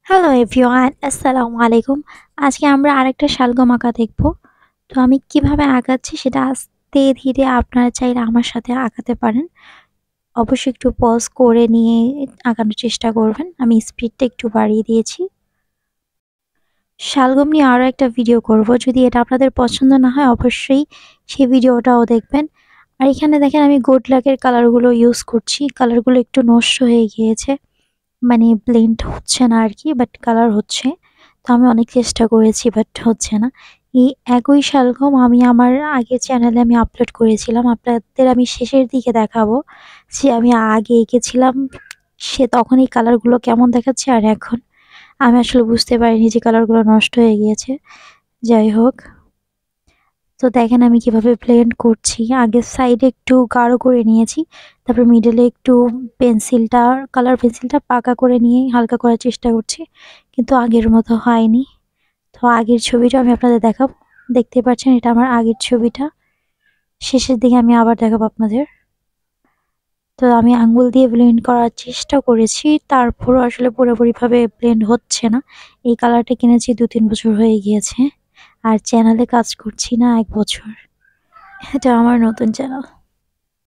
Hello everyone, আসসালামু আলাইকুম। আজকে আমরা আরেকটা শালগম আঁকা দেখব। তো আমি কিভাবে আঁকাচ্ছি সেটা আস্তে ধীরে আপনারা চাইলে আমার সাথে আঁকাতে পারেন। অবশ্যই একটু পজ করে নিয়ে আঁকানোর চেষ্টা করবেন। আমি স্পিডটা একটু বাড়িয়ে দিয়েছি। শালগম নিয়ে আরও একটা ভিডিও করব। যদি এটা আপনাদের পছন্দ না হয় অবশ্যই সেই ভিডিওটাও দেখবেন। আর এখানে দেখেন আমি গুড লাকের কালারগুলো ইউজ করছি। কালারগুলো একটু নষ্ট হয়ে গিয়েছে। মানে ব্লেন্ড হচ্ছে না আর কি, বাট কালার হচ্ছে। তো আমি অনেক চেষ্টা করেছি, বাট হচ্ছে না। এই একই শালগম আমি আমার আগের চ্যানেলে আমি আপলোড করেছিলাম। আপনাদের আমি শেষের দিকে দেখাবো যে আমি আগে এঁকেছিলাম সে তখন এই কালারগুলো কেমন দেখাচ্ছে, আর এখন আমি আসলে বুঝতে পারিনি যে কালারগুলো নষ্ট হয়ে গিয়েছে। যাই হোক, তো দেখেন আমি কিভাবে ব্লেন্ড করছি। আগের সাইডে একটু গাঢ় করে নিয়েছি, তারপর মিডলে একটু কালার পেন্সিলটা পাকা করে নিয়ে হালকা করার চেষ্টা করছি, কিন্তু আগের মতো হয়নি। তো আগের ছবিটা আমি আপনাদের দেখাবো। দেখতে পাচ্ছেন এটা আমার আগের ছবিটা। শেষের দিকে আমি আবার দেখাবো আপনাদের। তো আমি আঙ্গুল দিয়ে ব্লেন্ড করার চেষ্টা করেছি, তারপরও আসলে পুরোপুরিভাবে ব্লেন্ড হচ্ছে না। এই কালারটা কিনেছি ২-৩ বছর হয়ে গিয়েছে, আর চ্যানেলে কাজ করছি না ১ বছর। এটা আমার নতুন চ্যানেল।